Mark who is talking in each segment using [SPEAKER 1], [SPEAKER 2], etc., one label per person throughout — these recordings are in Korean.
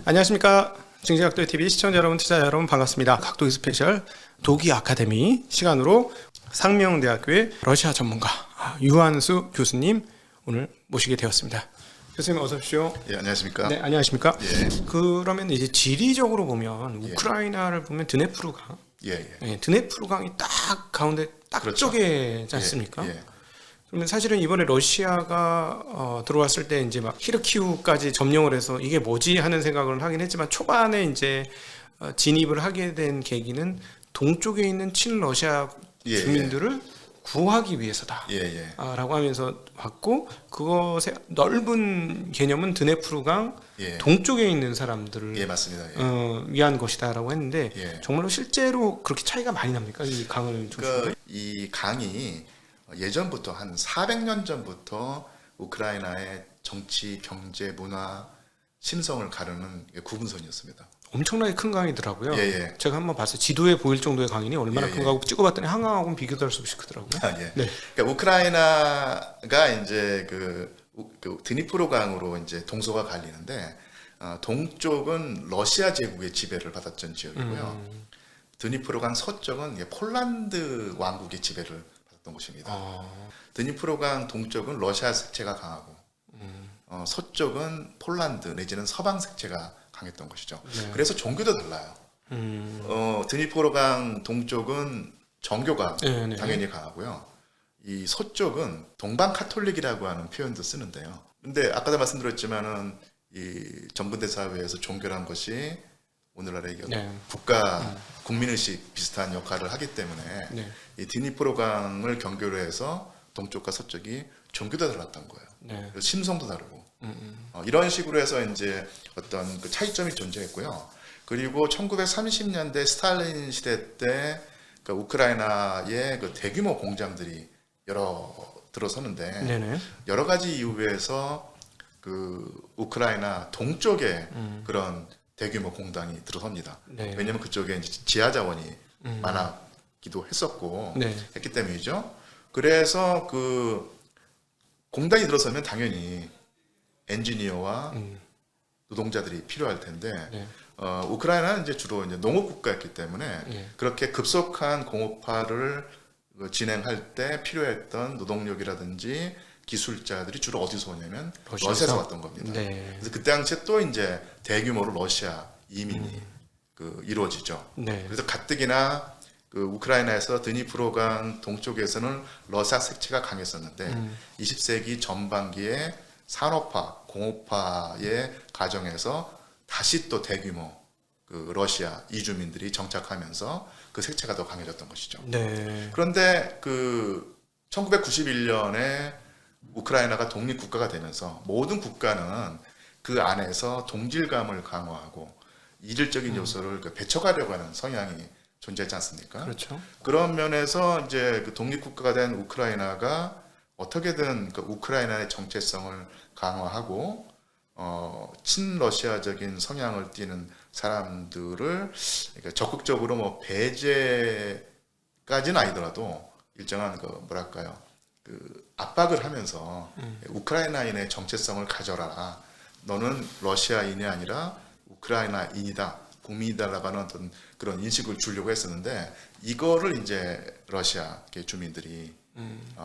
[SPEAKER 1] 안녕하십니까. 증시각도TV 시청자 여러분, 투자자 여러분 반갑습니다. 각도기 스페셜 도기 아카데미 시간으로 상명대학교의 러시아 전문가 유한수 교수님 오늘 모시게 되었습니다. 교수님 어서 오십시오.
[SPEAKER 2] 예, 안녕하십니까?
[SPEAKER 1] 네, 안녕하십니까?
[SPEAKER 2] 예.
[SPEAKER 1] 그러면 이제 지리적으로 보면 우크라이나를 보면 드네프르강, 드네프르강이 딱 가운데 딱
[SPEAKER 2] 그렇죠.
[SPEAKER 1] 쪼개지 않습니까? 그러면 사실은 이번에 러시아가 들어왔을 때 이제 막 히르키우까지 점령을 해서 이게 뭐지 하는 생각을 하긴 했지만 초반에 이제 진입을 하게 된 계기는 동쪽에 있는 친러시아 주민들을 구하기 위해서다. 라고 하면서 왔고 그것의 넓은 개념은 드네프르강 동쪽에 있는 사람들을
[SPEAKER 2] 맞습니다.
[SPEAKER 1] 위한 것이다라고 했는데 정말로 실제로 그렇게 차이가 많이 납니까? 이 강을 중심으로?
[SPEAKER 2] 이 강이 예전부터 한 400년 전부터 우크라이나의 정치, 경제, 문화, 심성을 가르는 구분선이었습니다.
[SPEAKER 1] 엄청나게 큰 강이더라고요.
[SPEAKER 2] 예.
[SPEAKER 1] 제가 한번 봤어요. 지도에 보일 정도의 강이니 얼마나 큰가 하고 찍어봤더니 한강하고는 비교도 할 수 없이 크더라고요.
[SPEAKER 2] 네. 그러니까 우크라이나가 이제 그 드니프로강으로 이제 동서가 갈리는데 동쪽은 러시아 제국의 지배를 받았던 지역이고요. 드니프로강 서쪽은 폴란드 왕국의 지배를 받았던 곳입니다. 드니프로강 동쪽은 러시아 색채가 강하고 서쪽은 폴란드 내지는 서방 색채가 강했던 것이죠. 그래서 종교도 달라요. 드니프로강 동쪽은 정교가 당연히 강하고요. 이 서쪽은 동방 카톨릭이라고 하는 표현도 쓰는데요. 근데 아까도 말씀드렸지만은 이 전근대 사회에서 종교란 것이 오늘날의 국가 국민의식 비슷한 역할을 하기 때문에 이 드니프로강을 경계로 해서 동쪽과 서쪽이 종교도 달랐던 거예요. 심성도 다르고 이런 식으로 해서 이제 어떤 그 차이점이 존재했고요. 그리고 1930년대 스탈린 시대 때 그 우크라이나의 그 대규모 공장들이 여러 들어서는데 여러 가지 이유에서 그 우크라이나 동쪽에 그런 대규모 공장이 들어섭니다. 왜냐하면 그쪽에 이제 지하 자원이 많았기도 했었고 했기 때문이죠. 그래서 그 공장이 들어서면 당연히 엔지니어와 노동자들이 필요할 텐데 우크라이나는 이제 주로 이제 농업 국가였기 때문에 그렇게 급속한 공업화를 진행할 때 필요했던 노동력이라든지 기술자들이 주로 어디서 오냐면 러시아에서 왔던 겁니다. 그래서 그때 당시에 또 이제 대규모로 러시아 이민이 이루어지죠. 그래서 가뜩이나 그 우크라이나에서 드니프로강 동쪽에서는 러시아 색채가 강했었는데 20세기 전반기에 산업화, 공업화의 과정에서 다시 또 대규모 그 러시아 이주민들이 정착하면서 그 색채가 더 강해졌던 것이죠. 그런데 그 1991년에 우크라이나가 독립국가가 되면서 모든 국가는 그 안에서 동질감을 강화하고 이질적인 요소를 배척하려고 하는 성향이 존재하지 않습니까? 그런 면에서 이제 그 독립국가가 된 우크라이나가 어떻게든 그 우크라이나의 정체성을 강화하고 친러시아적인 성향을 띠는 사람들을 그러니까 적극적으로 뭐 배제까지는 아니더라도 일정한 그 뭐랄까요 그 압박을 하면서 우크라이나인의 정체성을 가져라. 너는 러시아인이 아니라 우크라이나인이다. 국민이다라고 하는 어떤 그런 인식을 주려고 했었는데 이거를 이제 러시아 주민들이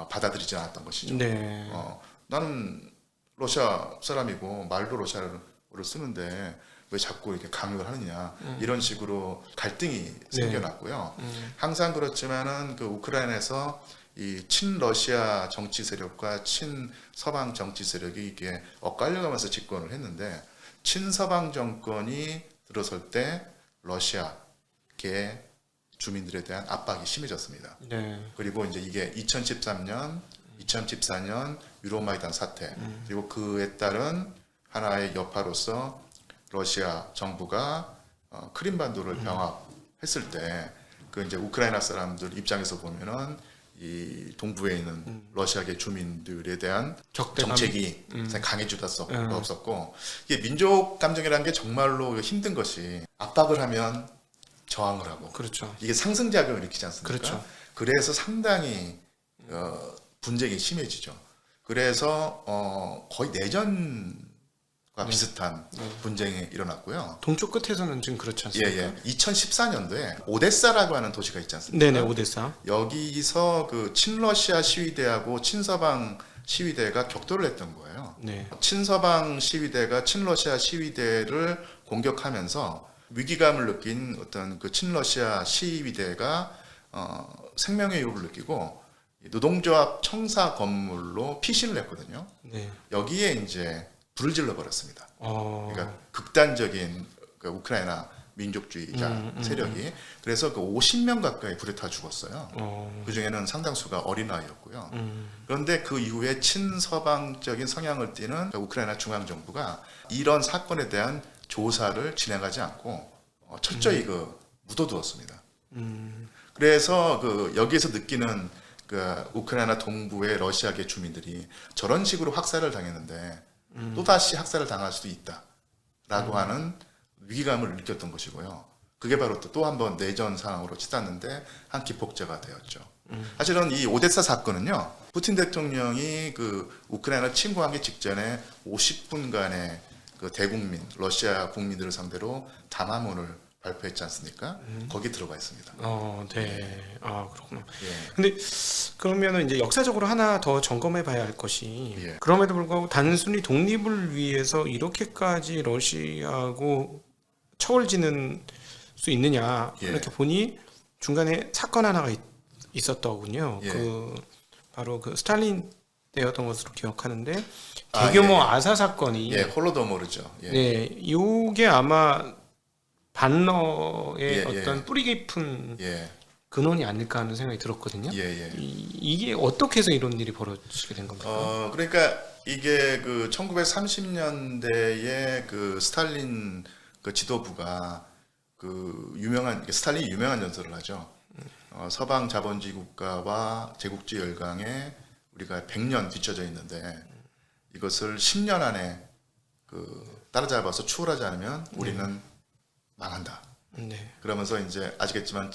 [SPEAKER 2] 받아들이지 않았던 것이죠. 나는 러시아 사람이고 말도 러시아어를 쓰는데 왜 자꾸 이렇게 강요를 하느냐 이런 식으로 갈등이 생겨났고요. 항상 그렇지만은 그 우크라이나에서 이 친러시아 정치 세력과 친서방 정치 세력이 이게 엇갈려가면서 집권을 했는데 친서방 정권이 들어설 때 러시아계 주민들에 대한 압박이 심해졌습니다. 그리고 이제 이게 2013년, 2014년 유로마이단 사태 그리고 그에 따른 하나의 여파로서 러시아 정부가 크림반도를 병합했을 때 그 이제 우크라이나 사람들 입장에서 보면은 이 동부에 있는 러시아계 주민들에 대한 정책이 강해질 수가 없었고 이게 민족 감정이라는 게 정말로 힘든 것이 압박을 하면 저항을 하고 이게 상승작용을 일으키지 않습니까? 그래서 상당히 분쟁이 심해지죠. 그래서 거의 내전 과 비슷한 분쟁이 일어났고요.
[SPEAKER 1] 동쪽 끝에서는 지금 그렇지 않습니까?
[SPEAKER 2] 예. 2014년도에 오데사라고 하는 도시가 있지 않습니까?
[SPEAKER 1] 네네, 오데사.
[SPEAKER 2] 여기서 그 친러시아 시위대하고 친서방 시위대가 격돌을 했던 거예요.
[SPEAKER 1] 네.
[SPEAKER 2] 친서방 시위대가 친러시아 시위대를 공격하면서 위기감을 느낀 어떤 그 친러시아 시위대가 생명의 위협을 느끼고 노동조합 청사 건물로 피신을 했거든요.
[SPEAKER 1] 네.
[SPEAKER 2] 여기에 이제 불을 질러 버렸습니다.
[SPEAKER 1] 어.
[SPEAKER 2] 그러니까 극단적인 그 우크라이나 민족주의자 세력이 그래서 그 50명 가까이 불에 타 죽었어요. 그 중에는 상당수가 어린아이였고요. 그런데 그 이후에 친서방적인 성향을 띠는 그 우크라이나 중앙 정부가 이런 사건에 대한 조사를 진행하지 않고 철저히 그 묻어두었습니다. 그래서 그 여기에서 느끼는 그 우크라이나 동부의 러시아계 주민들이 저런 식으로 학살을 당했는데 또 다시 학살을 당할 수도 있다라고 하는 위기감을 느꼈던 것이고요. 그게 바로 또 한 번 내전 상황으로 치닫는데 한 기폭제가 되었죠. 사실은 이 오데사 사건은요, 푸틴 대통령이 그 우크라이나 침공하기 직전에 50분간의 그 대국민 러시아 국민들을 상대로 담화문을 발표했지 않습니까? 거기 들어가 있습니다.
[SPEAKER 1] 네. 아, 그렇구나.
[SPEAKER 2] 예.
[SPEAKER 1] 근데 그러면은 이제 역사적으로 하나 더 점검해 봐야 할 것이
[SPEAKER 2] 예.
[SPEAKER 1] 그럼에도 불구하고 단순히 독립을 위해서 이렇게까지 러시아하고 처벌지는 수 있느냐
[SPEAKER 2] 예.
[SPEAKER 1] 이렇게 보니 중간에 사건 하나가 있었더군요.
[SPEAKER 2] 예.
[SPEAKER 1] 그 바로 그 스탈린 때였던 것으로 기억하는데
[SPEAKER 2] 아,
[SPEAKER 1] 대규모
[SPEAKER 2] 예.
[SPEAKER 1] 아사 사건이
[SPEAKER 2] 예, 홀로도모르죠. 예.
[SPEAKER 1] 네, 이게 아마 반러의
[SPEAKER 2] 예,
[SPEAKER 1] 어떤
[SPEAKER 2] 예.
[SPEAKER 1] 뿌리 깊은
[SPEAKER 2] 예.
[SPEAKER 1] 근원이 아닐까 하는 생각이 들었거든요.
[SPEAKER 2] 예.
[SPEAKER 1] 이게 어떻게 해서 이런 일이 벌어지게 된 겁니까?
[SPEAKER 2] 그러니까 이게 그 1930년대에 그 스탈린 그 지도부가 그 스탈린이 유명한 연설을 하죠. 서방 자본주의 국가와 제국주의 열강에 우리가 100년 뒤처져 있는데 이것을 10년 안에 그 따라잡아서 추월하지 않으면 우리는 망한다.
[SPEAKER 1] 네.
[SPEAKER 2] 그러면서 이제 아시겠지만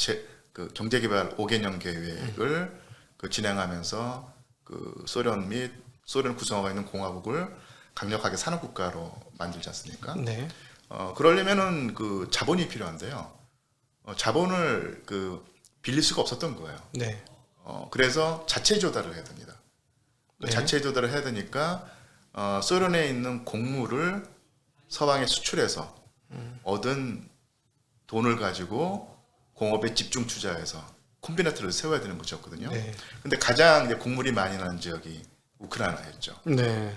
[SPEAKER 2] 그 경제개발 5개년 계획을 그 진행하면서 그 소련 및 소련 구성하고 있는 공화국을 강력하게 산업국가로 만들지 않습니까?
[SPEAKER 1] 네.
[SPEAKER 2] 그러려면은 그 자본이 필요한데요. 자본을 그 빌릴 수가 없었던 거예요.
[SPEAKER 1] 네.
[SPEAKER 2] 그래서 자체 조달을 해야 됩니다.
[SPEAKER 1] 네.
[SPEAKER 2] 자체 조달을 해야 되니까 소련에 있는 곡물을 서방에 수출해서 얻은 돈을 가지고 공업에 집중 투자해서 콤비네트를 세워야 되는 것이었거든요.
[SPEAKER 1] 네.
[SPEAKER 2] 근데 가장 이제 곡물이 많이 나는 지역이 우크라이나였죠.
[SPEAKER 1] 네.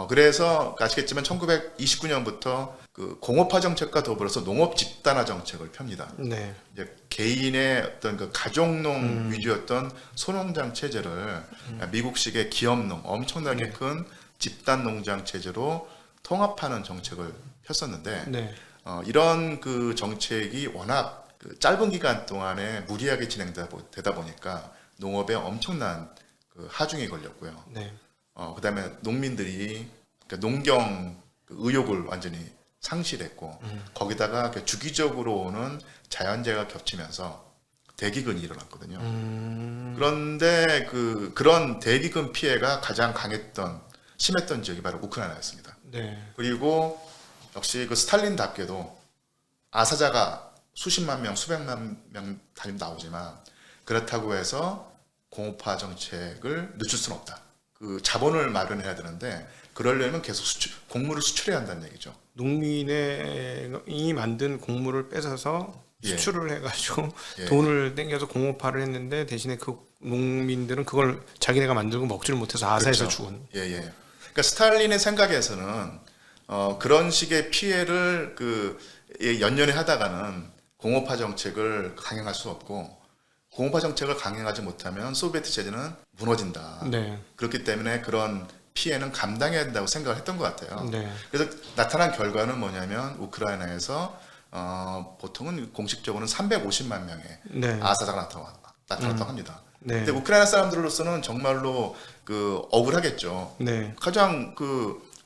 [SPEAKER 2] 그래서 아시겠지만 1929년부터 그 공업화 정책과 더불어서 농업 집단화 정책을 펴니다.
[SPEAKER 1] 네.
[SPEAKER 2] 이제 개인의 어떤 그 가족농 위주였던 소농장 체제를 미국식의 기업농, 엄청나게 큰 집단 농장 체제로 통합하는 정책을 폈었는데
[SPEAKER 1] 네.
[SPEAKER 2] 이런 그 정책이 워낙 그 짧은 기간 동안에 무리하게 진행되다 보니까 농업에 엄청난 그 하중이 걸렸고요.
[SPEAKER 1] 네.
[SPEAKER 2] 그다음에 농민들이 그러니까 농경 그 의욕을 완전히 상실했고 거기다가 그 주기적으로 오는 자연재해가 겹치면서 대기근이 일어났거든요. 그런데 그런 대기근 피해가 가장 심했던 지역이 바로 우크라이나였습니다.
[SPEAKER 1] 네.
[SPEAKER 2] 그리고 역시 그 스탈린답게도 아사자가 수십만 명, 수백만 명 달림 나오지만 그렇다고 해서 공업화 정책을 늦출 수는 없다. 그 자본을 마련해야 되는데 그러려면 계속 곡물을 수출해야 한다는 얘기죠.
[SPEAKER 1] 농민이 만든 곡물을 뺏어서
[SPEAKER 2] 예.
[SPEAKER 1] 수출을 해가지고
[SPEAKER 2] 예.
[SPEAKER 1] 돈을 땡겨서 공업화를 했는데 대신에 그 농민들은 그걸 자기네가 만들고 먹지를 못해서 아사에서
[SPEAKER 2] 그렇죠.
[SPEAKER 1] 죽은.
[SPEAKER 2] 예. 그러니까 스탈린의 생각에서는 그런 식의 피해를 연연해 하다가는 공업화 정책을 강행할 수 없고 공업화 정책을 강행하지 못하면 소비에트 체제는 무너진다.
[SPEAKER 1] 네.
[SPEAKER 2] 그렇기 때문에 그런 피해는 감당해야 된다고 생각을 했던 것 같아요.
[SPEAKER 1] 네.
[SPEAKER 2] 그래서 나타난 결과는 뭐냐면 우크라이나에서 보통은 공식적으로는 350만 명의
[SPEAKER 1] 네.
[SPEAKER 2] 아사자가 나타났다고 합니다.
[SPEAKER 1] 네.
[SPEAKER 2] 근데 우크라이나 사람들로서는 정말로 억울하겠죠.
[SPEAKER 1] 네.
[SPEAKER 2] 가장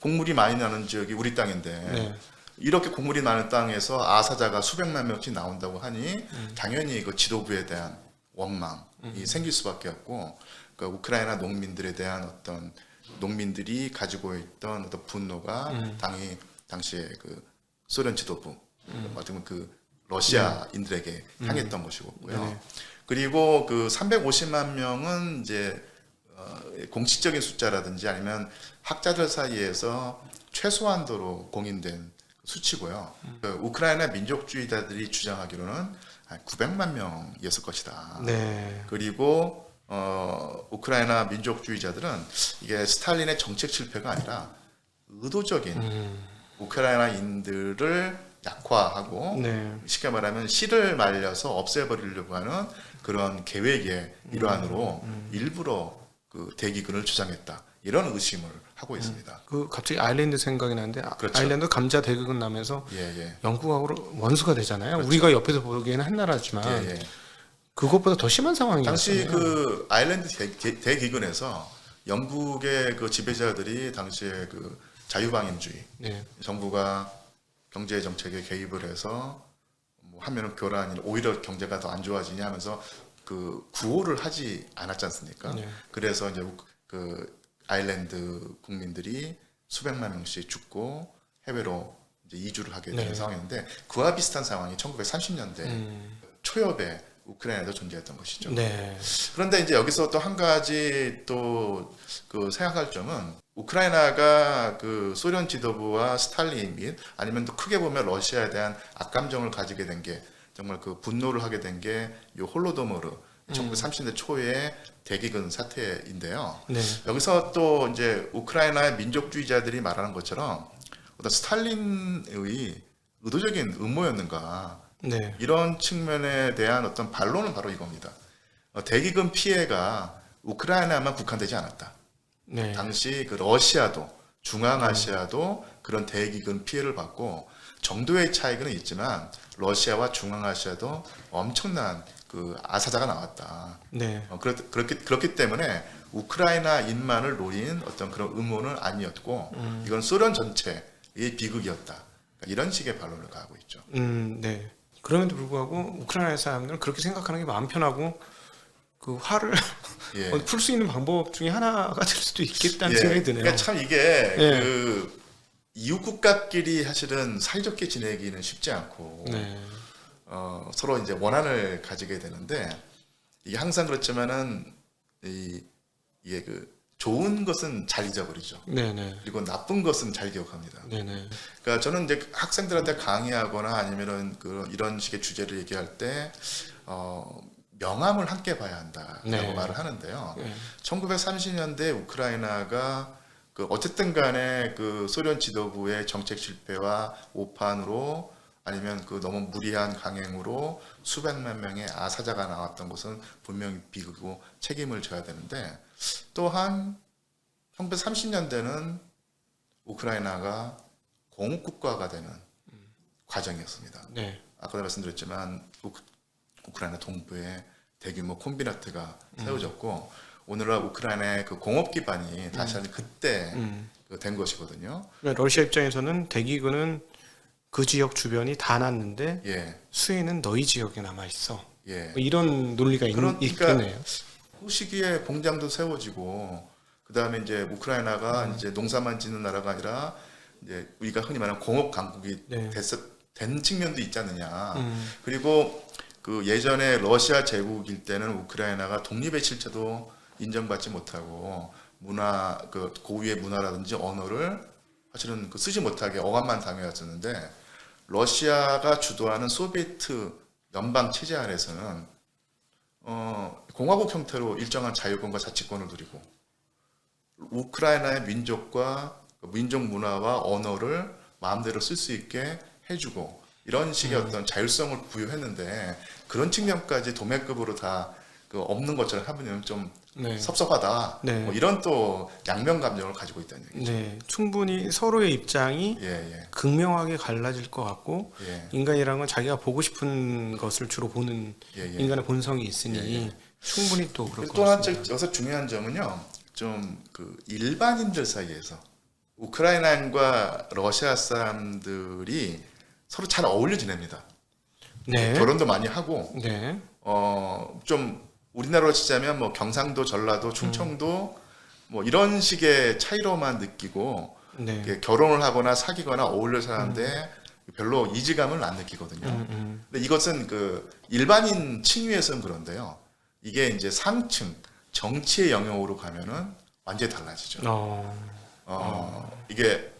[SPEAKER 2] 곡물이 많이 나는 지역이 우리 땅인데
[SPEAKER 1] 네.
[SPEAKER 2] 이렇게 곡물이 많은 땅에서 아사자가 수백만 명씩 나온다고 하니 당연히 그 지도부에 대한 원망이 생길 수밖에 없고 그러니까 우크라이나 농민들에 대한 농민들이 가지고 있던 어떤 분노가 당연히 당시에 그 소련 지도부, 어쩌면 그 러시아인들에게 향했던 것이고요.
[SPEAKER 1] 네.
[SPEAKER 2] 그리고 그 350만 명은 이제 공식적인 숫자라든지 아니면 학자들 사이에서 최소한도로 공인된 수치고요. 그 우크라이나 민족주의자들이 주장하기로는 한 900만 명이었을 것이다.
[SPEAKER 1] 네.
[SPEAKER 2] 그리고 우크라이나 민족주의자들은 이게 스탈린의 정책 실패가 아니라 의도적인 우크라이나인들을 약화하고
[SPEAKER 1] 네.
[SPEAKER 2] 쉽게 말하면 씨를 말려서 없애버리려고 하는 그런 계획의 일환으로 일부러 그 대기근을 주장했다. 이런 의심을 하고 있습니다.
[SPEAKER 1] 그 갑자기 아일랜드 생각이 나는데
[SPEAKER 2] 그렇죠.
[SPEAKER 1] 아일랜드 감자 대극은 나면서
[SPEAKER 2] 예.
[SPEAKER 1] 영국하고 원수가 되잖아요.
[SPEAKER 2] 그렇죠.
[SPEAKER 1] 우리가 옆에서 보기에는 한 나라지만
[SPEAKER 2] 예.
[SPEAKER 1] 그것보다 더 심한 상황이었어요.
[SPEAKER 2] 당시 그 아일랜드 대기근에서 영국의 그 지배자들이 당시에 그 자유방임주의
[SPEAKER 1] 네.
[SPEAKER 2] 정부가 경제 정책에 개입을 해서 뭐 하면은 교란이 오히려 경제가 더 안 좋아지냐 하면서 그 구호를 하지 않았지 않습니까?
[SPEAKER 1] 네.
[SPEAKER 2] 그래서 이제 그 아일랜드 국민들이 수백만 명씩 죽고 해외로 이제 이주를 하게 되는
[SPEAKER 1] 네.
[SPEAKER 2] 상황인데 그와 비슷한 상황이 1930년대 초엽에 우크라이나에도 존재했던 것이죠.
[SPEAKER 1] 네.
[SPEAKER 2] 그런데 이제 여기서 또 한 가지 또 그 생각할 점은 우크라이나가 그 소련 지도부와 스탈린 및 아니면 또 크게 보면 러시아에 대한 악감정을 가지게 된 게 정말 그 분노를 하게 된 게 요 홀로도모르 1930년대 초에 대기근 사태인데요.
[SPEAKER 1] 네.
[SPEAKER 2] 여기서 또 이제 우크라이나의 민족주의자들이 말하는 것처럼 어떤 스탈린의 의도적인 음모였는가
[SPEAKER 1] 네.
[SPEAKER 2] 이런 측면에 대한 어떤 반론은 바로 이겁니다. 대기근 피해가 우크라이나만 국한되지 않았다.
[SPEAKER 1] 네.
[SPEAKER 2] 당시 그 러시아도 중앙아시아도 그런 대기근 피해를 받고 정도의 차이는 있지만 러시아와 중앙아시아도 엄청난 그 아사자가 나왔다.
[SPEAKER 1] 네.
[SPEAKER 2] 그렇기 때문에 우크라이나인만을 노린 어떤 그런 음모는 아니었고 이건 소련 전체의 비극이었다. 그러니까 이런 식의 반론을 가하고 있죠.
[SPEAKER 1] 네. 그럼에도 불구하고 우크라이나 사람들은 그렇게 생각하는 게 마음 편하고 그 화를
[SPEAKER 2] 예.
[SPEAKER 1] 풀 수 있는 방법 중에 하나가 될 수도 있겠다는 생각이 드네요.
[SPEAKER 2] 그러니까 참 이게
[SPEAKER 1] 예.
[SPEAKER 2] 그 이웃 국가끼리 사실은 사이좋게 지내기는 쉽지 않고
[SPEAKER 1] 네.
[SPEAKER 2] 서로 이제 원한을 가지게 되는데 이게 항상 그렇지만은 이게 그 좋은 것은 잘 잊어버리죠.
[SPEAKER 1] 네네.
[SPEAKER 2] 그리고 나쁜 것은 잘 기억합니다.
[SPEAKER 1] 네네.
[SPEAKER 2] 그러니까 저는 이제 학생들한테 강의하거나 아니면은 이런 식의 주제를 얘기할 때 명암을 함께 봐야 한다라고
[SPEAKER 1] 네.
[SPEAKER 2] 말을 하는데요.
[SPEAKER 1] 네.
[SPEAKER 2] 1930년대 우크라이나가 그 어쨌든 간에 그 소련 지도부의 정책 실패와 오판으로 아니면 그 너무 무리한 강행으로 수백만 명의 아사자가 나왔던 것은 분명히 비극이고 책임을 져야 되는데 또한 1930년대는 우크라이나가 공업국가가 되는 과정이었습니다.
[SPEAKER 1] 네.
[SPEAKER 2] 아까도 말씀드렸지만 우크라이나 동부에 대규모 콤비나트가 세워졌고 오늘날 우크라이나의 그 공업 기반이 다시 한번 그때 된 것이거든요.
[SPEAKER 1] 그러니까 러시아 입장에서는 대기근은 그 지역 주변이 다 났는데
[SPEAKER 2] 예,
[SPEAKER 1] 수혜는 너희 지역에 남아 있어.
[SPEAKER 2] 예.
[SPEAKER 1] 뭐 이런 논리가
[SPEAKER 2] 그러니까
[SPEAKER 1] 있겠네요.
[SPEAKER 2] 그 시기에 공장도 세워지고 그 다음에 이제 우크라이나가 이제 농사만 짓는 나라가 아니라 이제 우리가 흔히 말하는 공업 강국이
[SPEAKER 1] 네.
[SPEAKER 2] 된 측면도 있지 않느냐. 그리고 그 예전에 러시아 제국일 때는 우크라이나가 독립의 실체도 인정받지 못하고 문화 그 고유의 문화라든지 언어를 사실은 그 쓰지 못하게 억압만 당해왔었는데 러시아가 주도하는 소비에트 연방 체제 안에서는 공화국 형태로 일정한 자유권과 자치권을 누리고 우크라이나의 민족과 민족 문화와 언어를 마음대로 쓸 수 있게 해주고 이런 식의 어떤 자율성을 부여했는데 그런 측면까지 도매급으로 다 그 없는 것처럼 하면 좀
[SPEAKER 1] 네.
[SPEAKER 2] 섭섭하다.
[SPEAKER 1] 네.
[SPEAKER 2] 뭐 이런 또 양면 감정을 가지고 있다는 얘기죠.
[SPEAKER 1] 네. 충분히 서로의 입장이
[SPEAKER 2] 예.
[SPEAKER 1] 극명하게 갈라질 것 같고
[SPEAKER 2] 예.
[SPEAKER 1] 인간이란 건 자기가 보고 싶은 것을 주로 보는
[SPEAKER 2] 예.
[SPEAKER 1] 인간의 본성이 있으니 충분히 또 그럴 것
[SPEAKER 2] 또 하나
[SPEAKER 1] 같습니다.
[SPEAKER 2] 여기서 중요한 점은요. 좀 그 일반인들 사이에서 우크라이나과 러시아 사람들이 서로 잘 어울려 지냅니다.
[SPEAKER 1] 네.
[SPEAKER 2] 결혼도 많이 하고
[SPEAKER 1] 네.
[SPEAKER 2] 좀 우리나라로 치자면 뭐 경상도, 전라도, 충청도 뭐 이런 식의 차이로만 느끼고
[SPEAKER 1] 네.
[SPEAKER 2] 이렇게 결혼을 하거나 사귀거나 어울려 사는데 별로 이질감을 안 느끼거든요. 근데 이것은 그 일반인 층위에서는 그런데요. 이게 이제 상층 정치의 영역으로 가면은 완전히 달라지죠. 이게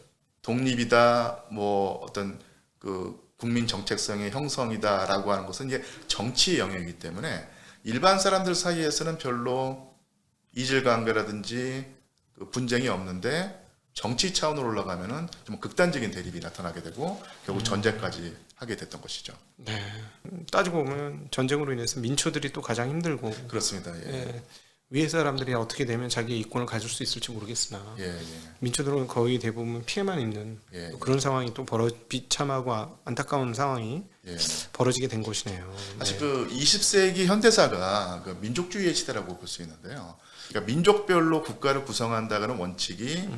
[SPEAKER 2] 독립이다, 뭐 어떤 그 국민 정체성의 형성이다라고 하는 것은 이제 정치의 영역이기 때문에 일반 사람들 사이에서는 별로 이질관계라든지 그 분쟁이 없는데 정치 차원으로 올라가면은 좀 극단적인 대립이 나타나게 되고 결국 전쟁까지 하게 됐던 것이죠.
[SPEAKER 1] 네. 따지고 보면 전쟁으로 인해서 민초들이 또 가장 힘들고
[SPEAKER 2] 그렇습니다. 예.
[SPEAKER 1] 예. 위에 사람들이 어떻게 되면 자기의 이권을 가질 수 있을지 모르겠으나
[SPEAKER 2] 예.
[SPEAKER 1] 민초들은 거의 대부분 피해만 입는
[SPEAKER 2] 예.
[SPEAKER 1] 또 그런 상황이 또 비참하고 안타까운 상황이
[SPEAKER 2] 예.
[SPEAKER 1] 벌어지게 된 것이네요.
[SPEAKER 2] 사실 그 20세기 현대사가 그 민족주의의 시대라고 볼 수 있는데요. 그러니까 민족별로 국가를 구성한다는 원칙이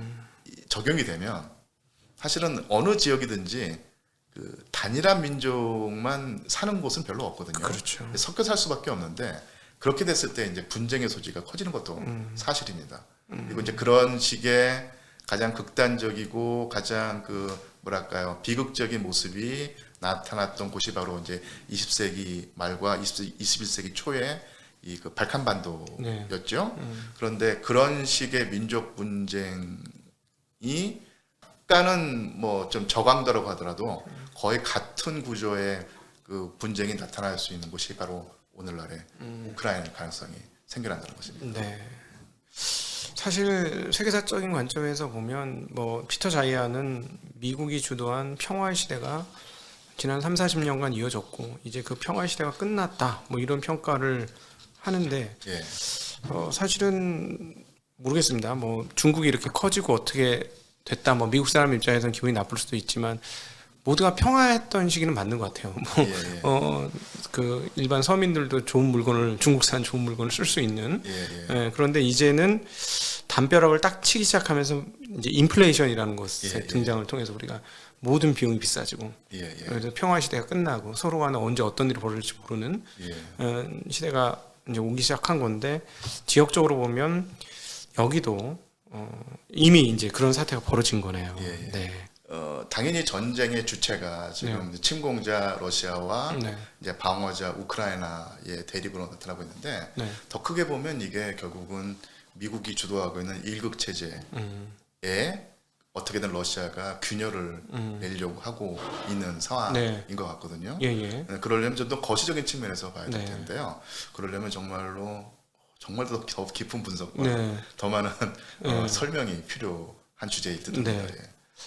[SPEAKER 2] 적용이 되면 사실은 어느 지역이든지 그 단일한 민족만 사는 곳은 별로 없거든요.
[SPEAKER 1] 그렇죠.
[SPEAKER 2] 섞여 살 수밖에 없는데 그렇게 됐을 때 이제 분쟁의 소지가 커지는 것도 사실입니다. 그리고 이제 그런 식의 가장 극단적이고 가장 그 뭐랄까요 비극적인 모습이 나타났던 곳이 바로 이제 20세기 말과 21세기 초에 이 그 발칸반도였죠. 그런데 그런 식의 민족 분쟁이 약간은 뭐 좀 저강도라고 하더라도 거의 같은 구조의 그 분쟁이 나타날 수 있는 곳이 바로 오늘날의 우크라이나의 가능성이 생겨난다는 것입니다.
[SPEAKER 1] 네. 사실 세계사적인 관점에서 보면 뭐 피터 자이아는 미국이 주도한 평화의 시대가 지난 3, 40년간 이어졌고 이제 그 평화의 시대가 끝났다. 뭐 이런 평가를 하는데
[SPEAKER 2] 예.
[SPEAKER 1] 사실은 모르겠습니다. 뭐 중국이 이렇게 커지고 어떻게 됐다. 뭐 미국 사람 입장에서는 기분이 나쁠 수도 있지만 모두가 평화했던 시기는 맞는 것 같아요. 뭐, 그 일반 서민들도 좋은 물건을 중국산 좋은 물건을 쓸 수 있는. 그런데 이제는 담벼락을 딱 치기 시작하면서 이제 인플레이션이라는 것의 등장을 통해서 우리가 모든 비용이 비싸지고, 그래서 평화 시대가 끝나고 서로 간에 언제 어떤 일이 벌어질지 모르는 시대가 이제 오기 시작한 건데 지역적으로 보면 여기도 이미 이제 그런 사태가 벌어진 거네요. 네.
[SPEAKER 2] 당연히 전쟁의 주체가 지금 침공자 러시아와 이제 방어자 우크라이나의 대립으로 나타나고 있는데 더 크게 보면 이게 결국은 미국이 주도하고 있는 일극 체제에 어떻게든 러시아가 균열을 내려고 하고 있는 상황인 것 같거든요. 그러려면 좀 더 거시적인 측면에서 봐야 될 텐데요. 그러려면 정말 더 깊은 분석과 더 많은 설명이 필요한 주제일 듯합니다.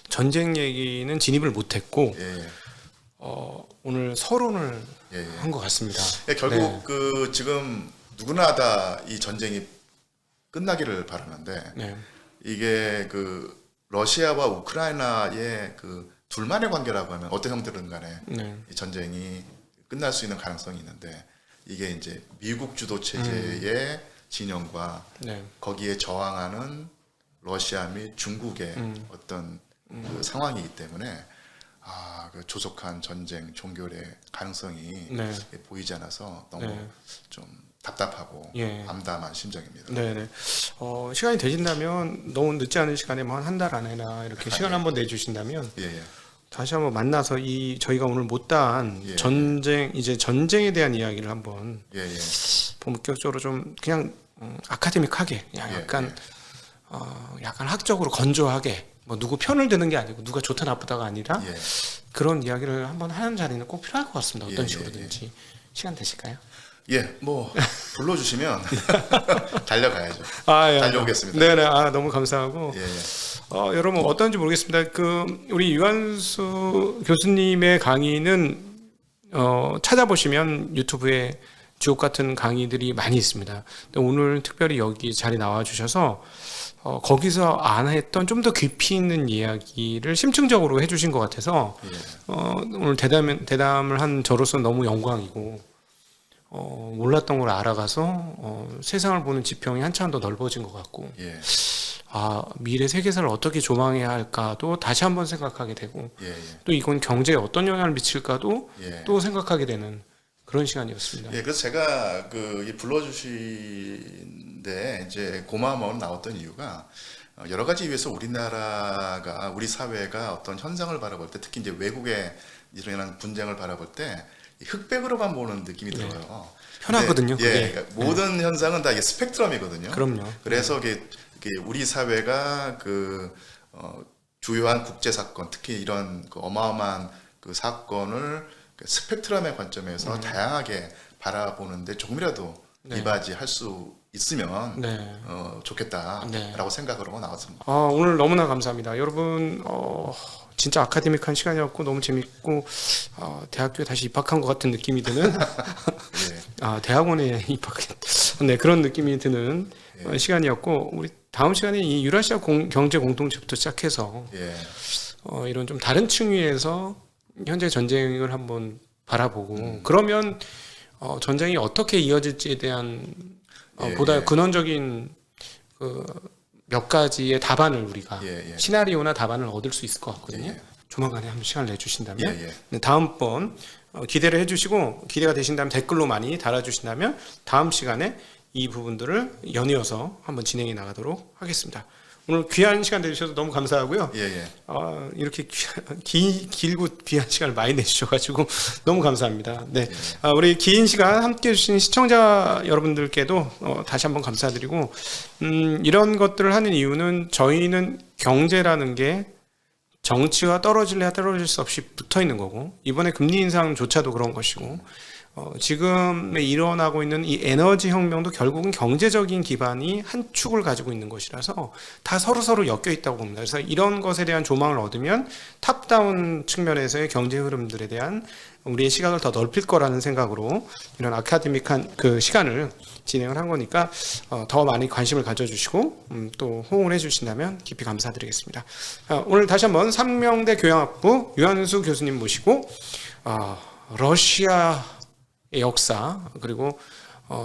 [SPEAKER 1] 전쟁 얘기는 진입을 못했고 오늘 서론을 한 것 같습니다.
[SPEAKER 2] 결국 그 지금 누구나 다 이 전쟁이 끝나기를 바라는데 이게 그 러시아와 우크라이나의 그 둘만의 관계라고 하면 어떤 형태든 간에 이 전쟁이 끝날 수 있는 가능성이 있는데 이게 이제 미국 주도 체제의 진영과 거기에 저항하는 러시아 및 중국의 어떤 그 상황이기 때문에 그 조속한 전쟁 종결의 가능성이 보이지 않아서 너무 좀 답답하고 암담한 심정입니다.
[SPEAKER 1] 시간이 되신다면 너무 늦지 않은 시간에 뭐 한 달 안에나 이렇게 시간 한번 내주신다면 다시 한번 만나서 저희가 오늘 못다한 전쟁 이제 전쟁에 대한 이야기를 한번 본격적으로 좀 그냥 아카데믹하게 약간 약간 학적으로 건조하게 뭐 누구 편을 드는 게 아니고 누가 좋다 나쁘다가 아니라 그런 이야기를 한번 하는 자리는 꼭 필요할 것 같습니다. 어떤 식으로든지 시간 되실까요?
[SPEAKER 2] 뭐 불러주시면 달려가야죠. 달려오겠습니다.
[SPEAKER 1] 네네. 너무 감사하고 여러분 어떤지 모르겠습니다. 그 우리 유한수 교수님의 강의는 찾아보시면 유튜브에 주옥 같은 강의들이 많이 있습니다. 근데 오늘 특별히 여기 자리 나와 주셔서 거기서 안 했던 좀 더 깊이 있는 이야기를 심층적으로 해주신 것 같아서 오늘 대담을 한 저로서 너무 영광이고 몰랐던 걸 알아가서 세상을 보는 지평이 한참 더 넓어진 것 같고 미래 세계사를 어떻게 조망해야 할까도 다시 한번 생각하게 되고 또 이건 경제에 어떤 영향을 미칠까도 또 생각하게 되는 그런 시간이었습니다.
[SPEAKER 2] 그래서 제가 불러주신데 이제 고마운 마음 나왔던 이유가 여러 가지 이유에서 우리 사회가 어떤 현상을 바라볼 때, 특히 이제 외국에 일어나는 분쟁을 바라볼 때 흑백으로만 보는 느낌이 들어요.
[SPEAKER 1] 편하거든요.
[SPEAKER 2] 근데, 예, 그러니까 모든 현상은 다 이게 스펙트럼이거든요.
[SPEAKER 1] 그럼요.
[SPEAKER 2] 그래서 이게 우리 사회가 주요한 국제 사건, 특히 이런 어마어마한 그 사건을 스펙트럼의 관점에서 다양하게 바라보는데 조금이라도 이바지할 수 있으면 좋겠다라고 생각을 하고 나왔습니다.
[SPEAKER 1] 오늘 너무나 감사합니다. 여러분 진짜 아카데믹한 시간이었고 너무 재밌고 대학교에 다시 입학한 것 같은 느낌이 드는 대학원에 입학했 그런 느낌이 드는 시간이었고 우리 다음 시간에 이 유라시아 경제 공동체부터 시작해서 이런 좀 다른 층위에서 현재 전쟁을 한번 바라보고 그러면 전쟁이 어떻게 이어질지에 대한 보다 근원적인 몇 가지의 답안을 우리가 시나리오나 답안을 얻을 수 있을 것 같거든요. 조만간에 한번 시간을 내주신다면 다음번 기대를 해주시고 기대가 되신다면 댓글로 많이 달아주신다면 다음 시간에 이 부분들을 연이어서 한번 진행해 나가도록 하겠습니다. 오늘 귀한 시간 내주셔서 너무 감사하고요. 이렇게 길고 귀한 시간을 많이 내주셔가지고 너무 감사합니다. 우리 긴 시간 함께 해주신 시청자 여러분들께도 다시 한번 감사드리고 이런 것들을 하는 이유는 저희는 경제라는 게 정치와 떨어질래야 떨어질 수 없이 붙어 있는 거고 이번에 금리 인상조차도 그런 것이고 지금에 일어나고 있는 이 에너지 혁명도 결국은 경제적인 기반이 한 축을 가지고 있는 것이라서 다 서로 엮여 있다고 봅니다. 그래서 이런 것에 대한 조망을 얻으면 탑다운 측면에서의 경제 흐름들에 대한 우리의 시각을 더 넓힐 거라는 생각으로 이런 아카데믹한 그 시간을 진행을 한 거니까 더 많이 관심을 가져주시고 또 호응을 해주신다면 깊이 감사드리겠습니다. 오늘 다시 한번 상명대 교양학부 유한수 교수님 모시고 러시아의 역사 그리고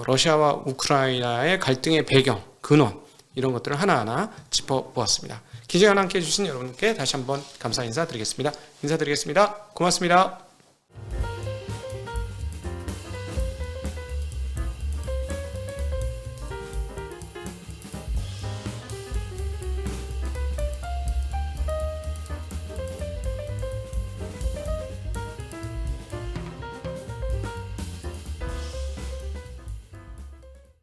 [SPEAKER 1] 러시아와 우크라이나의 갈등의 배경, 근원 이런 것들을 하나하나 짚어보았습니다. 긴 시간 함께 해주신 여러분께 다시 한번 감사 인사드리겠습니다. 인사드리겠습니다. 고맙습니다.